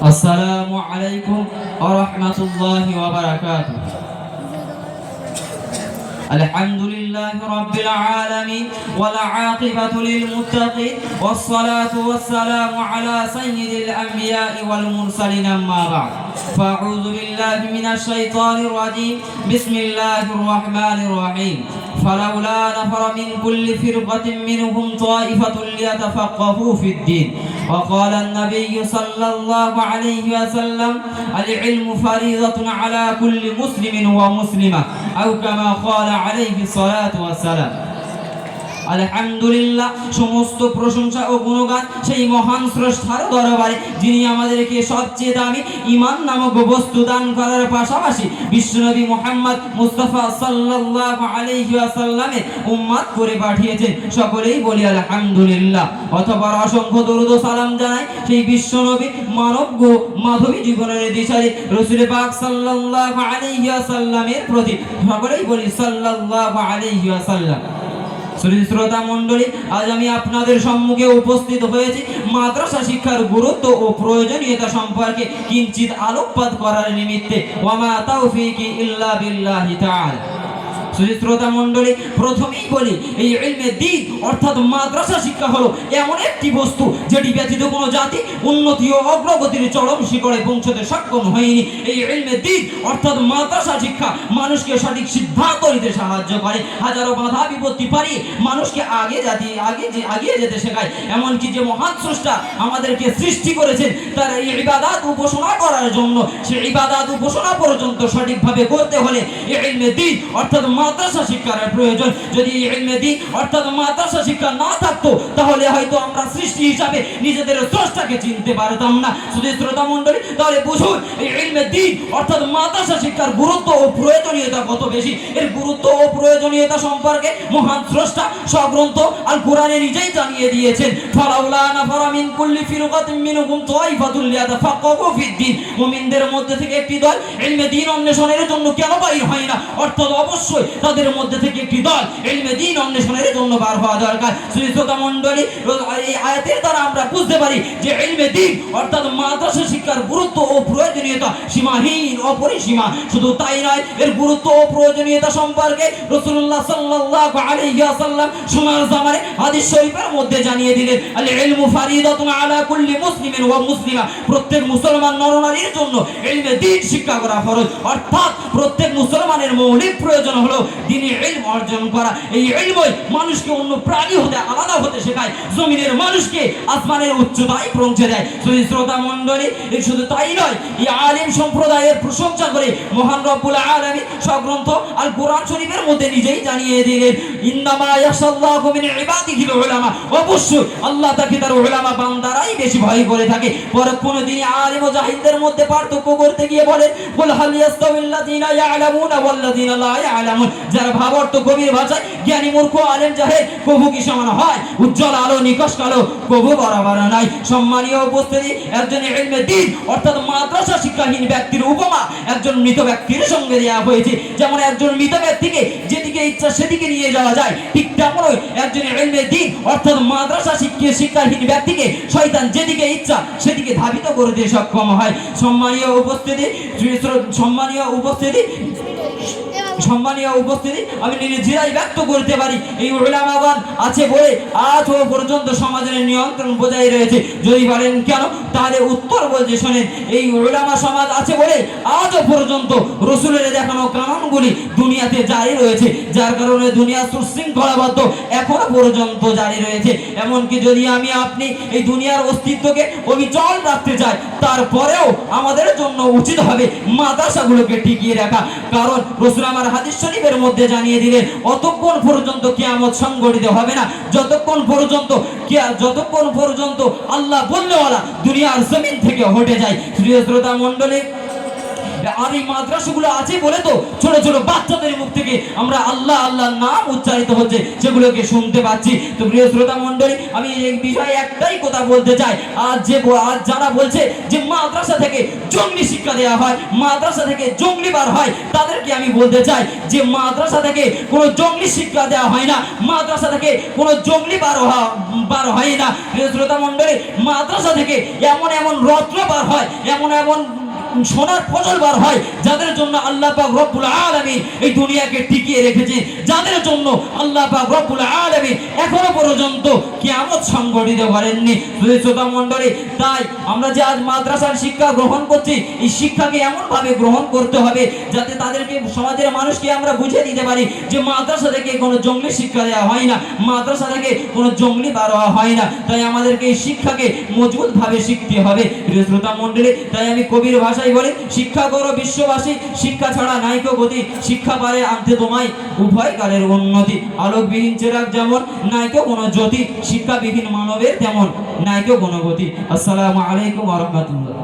আসসালামু আলাইকুম ওয়া রাহমাতুল্লাহি ওয়া বারাকাতুহু। আলহামদুলিল্লাহি রাব্বিল আলামিন ওয়াল আকিবাতু লিল মুত্তাকিন ওয়াস সালাতু ওয়াস সালামু আলা সাইয়্যিদিল আমবিয়া'i ওয়াল মুরসালিন আম্মা বা'দ। ফাআউযু বিল্লাহি মিনাশ শাইতানির রাজীম। বিসমিল্লাহির রাহমানির রাহিম। فلولا نفر من كل فرقة منهم طائفة ليتفقهوا في الدين. وقال النبي صلى الله عليه وسلم: العلم فريضة على كل مسلم ومسلمة، أو كما قال عليه الصلاة والسلام. আলহামদুলিল্লাহ, সমস্ত প্রশংসা ও গুণগান সেই মহান স্রষ্টার দরবারে, যিনি আমাদেরকে সবচেয়ে দামি ঈমান নামক বস্তু দান করার পাশাপাশি বিশ্বনবী মুহাম্মদ মুস্তাফা সাল্লাল্লাহু আলাইহি ওয়াসাল্লামের উম্মত করে পাঠিয়েছেন। সকলেই বলি আলহামদুলিল্লাহ। অতঃপর অসংখ্য দরুদ ও সালাম জানাই সেই বিশ্বনবী মানব মাধবী জীবনের দিশারি রাসূল পাক সাল্লাল্লাহু আলাইহি ওয়াসাল্লামের প্রতি। সকলেই বলি সাল্লাল্লাহু আলাইহি ওয়াসাল্লাম। শ্রোতা মণ্ডলী, আজ আমি আপনাদের সম্মুখে উপস্থিত হয়েছি মাদ্রাসা শিক্ষার গুরুত্ব ও প্রয়োজনীয়তা সম্পর্কে কিঞ্চিত আলোকপাত করার নিমিত্তে। ওয়ামা তাওফীকি ইল্লা বিল্লাহি তাআলা। শ্রোতা মণ্ডলী, প্রথমেই বলি, এই ইলমে দ্বীন অর্থাৎ মাদ্রাসা শিক্ষা হলো এমন একটি বস্তু যেটি ব্যতীত কোনো জাতি উন্নতি ও অগ্রগতির চরম শিখরে পৌঁছতে সক্ষম হয়নি। এই ইলমে দ্বীন অর্থাৎ মাদ্রাসা শিক্ষা মানুষকে সঠিক সিদ্ধান্ত নিতে সাহায্য করে, হাজারো বাধা বিপত্তি পারিয়ে মানুষকে আগিয়ে যেতে শেখায়। এমনকি যে মহান স্রষ্টা আমাদেরকে সৃষ্টি করেছেন তার এই ইবাদত উপাসনা করার জন্য, সেই ইবাদত উপাসনা পর্যন্ত সঠিকভাবে করতে হলে এই ইলমে দ্বীন অর্থাৎ মাদ্রাসা শিক্ষার প্রয়োজন। যদি ইলমে দ্বীন অর্থাৎ মাদ্রাসা শিক্ষা না থাকতো তাহলে হয়তো আমরা সৃষ্টি হিসাবে নিজেদের স্রষ্টাকে চিনতে পারতাম না। শুধু শ্রোতা মণ্ডলী, তাহলে বুঝুন এই ইলমে দ্বীন অর্থাৎ মাদ্রাসা শিক্ষার গুরুত্ব ও প্রয়োজনীয়তা কত বেশি। এর গুরুত্ব ও প্রয়োজনীয়তা সম্পর্কে মহান স্রষ্টা সগ্রন্থ আল কোরআনে নিজেই জানিয়ে দিয়েছেন। ফালাউলা নাফারা মিন কুল্লি ফিরকাতিন মিনহুম তাইফাতুল লিয়াতাফাক্কাহু ফিদ-দ্বীন। মুমিনদের মধ্যে থেকে একটি দল ইলমে দ্বীন অন্বেষণের জন্য কেন বাইর হয় না? অর্থাৎ অবশ্যই তাদের মধ্যে থেকে একটি দল ইলমে দ্বীন অন্বেষণের জন্য বার হওয়া দরকার। শ্রোতা মণ্ডলী, এই আয়াতের দ্বারা আমরা বুঝতে পারি যে ইলমে দ্বীন অর্থাৎ মাদ্রাসা শিক্ষার গুরুত্ব ও প্রয়োজনীয়তা সীমাহীন, অপরিসীমা। শুধু তাই নয়, এর গুরুত্ব ও প্রয়োজনীয়তা সম্পর্কে রাসূলুল্লাহ সাল্লাল্লাহু আলাইহি ওয়াসাল্লাম সময়ের জামানে হাদিস শরীফের মধ্যে জানিয়ে দিলেন, আল ইলমু ফারিদাতুন আলা কুল্লি মুসলিমিন ওয়া মুসলিমা। প্রত্যেক মুসলমান নরনারীর জন্য ইলমে দ্বীন শিক্ষা করা ফরজ। অর্থাৎ প্রত্যেক মুসলমানের মৌলিক প্রয়োজন হলো দ্বীনি ইলম অর্জন করা। এই ইলমই মানুষকে অন্য প্রাণী হতে আলাদা হতে শেখায়, জমিনের মানুষকে আসমানের উচ্চতায় পৌঁছে দেয়। শ্রোতা মণ্ডলী, শুধু তাই নয়, এই আলিম সম্প্রদায়ের প্রশংসা করে মহান রব্বুল আলামিন সগ্রন্থ আল কোরআন শরীফের মধ্যে নিজেই জানিয়ে দিলেন, ইন্নামা ইয়াশাল্লাহু মিন ইবাদিহিল উলামা। অবশ্যই আল্লাহ তাকে তার উলামা বান্দারাই বেশি ভয় করে থাকে। পরে কোনদিন আলিম ও জাহিলদের মধ্যে পার্থক্য করতে গিয়ে বলেন, কুল হাল ইয়াস্তাউল্লাযীনা ইয়ালামুনা ওয়াল্লাযীনা লা ইয়ালামুন। যারা ভাবার্থ গভীর ভাষায় জ্ঞানী মূর্খ আলেম জাহেল কবু কি সমান হয়? উজ্জ্বল আলো নিকশ কালো কবু বরাবর নাই। সম্মানীয় উপস্থিতি, একজন ইলমে দ্বীন অর্থাৎ মাদ্রাসা শিক্ষাহীন ব্যক্তির উপমা একজন মৃত ব্যক্তির সঙ্গে দেওয়া হয়েছে। যেমন একজন মৃত ব্যক্তিকে যেদিকে ইচ্ছা সেদিকে নিয়ে যাওয়া যায়, ঠিক তেমনই একজন ইলমে দ্বীন অর্থাৎ মাদ্রাসা শিক্ষাহীন ব্যক্তিকে শয়তান যেদিকে ইচ্ছা সেদিকে ধাবিত করতে সক্ষম হয়। সম্মানীয় উপস্থিতি, আমি নিজেরাই ব্যক্ত করতে পারি, এই উলামাগণ আছে বলে আজও পর্যন্ত সমাজের নিয়ন্ত্রণ বজায় রয়েছে। যদি বলেন কেন, তাহলে উত্তর বলছে শোনেন, এই উলামা সমাজ আছে বলে আজও পর্যন্ত রাসূলের দেখানো কানুনগুলি দুনিয়াতে জারি রয়েছে, যার কারণে দুনিয়া সুশৃঙ্খলাবদ্ধ এখনো পর্যন্ত জারি রয়েছে। এমনকি যদি আমি আপনি এই দুনিয়ার অস্তিত্বকে অবিচল রাখতে চাই, তারপরেও আমাদের জন্য উচিত হবে মাদ্রাসাগুলোকে টিকিয়ে রাখা। কারণ রাসূল আমার হাদিস শরীফের মধ্যে জানিয়ে দিলেন, অতক্ষণ পর্যন্ত কিয়ামত সংঘটিত হবে না যতক্ষণ পর্যন্ত আল্লাহ বললেওয়ালা দুনিয়ার জমিন থেকে হটে যায়। প্রিয় শ্রোতা মণ্ডলী, আর এই মাদ্রাসাগুলো আছে বলে তো ছোট ছোট বাচ্চাদের মুখ থেকে আমরা আল্লাহ আল্লাহর নাম উচ্চারিত হচ্ছে সেগুলোকে শুনতে পাচ্ছি। তো প্রিয় শ্রোতা মণ্ডলী, আমি এই বিষয়ে একটাই কথা বলতে চাই, আজ যারা বলছে যে মাদ্রাসা থেকে জঙ্গি শিক্ষা দেওয়া হয়, মাদ্রাসা থেকে জঙ্গলি বার হয়, তাদেরকে আমি বলতে চাই যে মাদ্রাসা থেকে কোনো জঙ্গলি শিক্ষা দেওয়া হয় না, মাদ্রাসা থেকে কোনো জঙ্গলি বার হয় না। প্রিয় শ্রোতা মণ্ডলী, মাদ্রাসা থেকে এমন এমন রত্ন বার হয়, এমন এমন সোনার ফসল বার হয়, যাদের জন্য আল্লাহ পাক রব্বুল আলামিন এই দুনিয়াকে টিকিয়ে রেখেছে, যাদের জন্য আল্লাহ পাক রব্বুল আলামিন এখনো পর্যন্ত কিয়ামত সংঘটিত করেননি। শ্রোতা মণ্ডলী, তাই আমরা যে আজ মাদ্রাসার শিক্ষা গ্রহণ করছি, এই শিক্ষাকে এমন ভাবে গ্রহণ করতে হবে যাতে তাদেরকে, সমাজের মানুষকে আমরা বুঝিয়ে দিতে পারি যে মাদ্রাসা থেকে কোনো জঙ্গলি শিক্ষা দেওয়া হয় না, মাদ্রাসা থেকে কোনো জঙ্গলি বার হওয়া হয় না। তাই আমাদেরকে এই শিক্ষাকে মজবুত ভাবে শিখতে হবে। প্রিয় শ্রোতা মণ্ডলী, তাই আমি কবির ভাষায় বলে, শিক্ষা করো বিশ্ববাসী, শিক্ষা ছাড়া নাইকো গতি, শিক্ষা পারে আনতে তোমায় উভয় কালের উন্নতি। আলোকবিহীন চেরাগ যেমন নাইকো কোনো জ্যোতি, শিক্ষাবিহীন মানবের তেমন নাইকো কোনো গতি। আসসালামু আলাইকুম ওয়া রাহমাতুল্লাহ।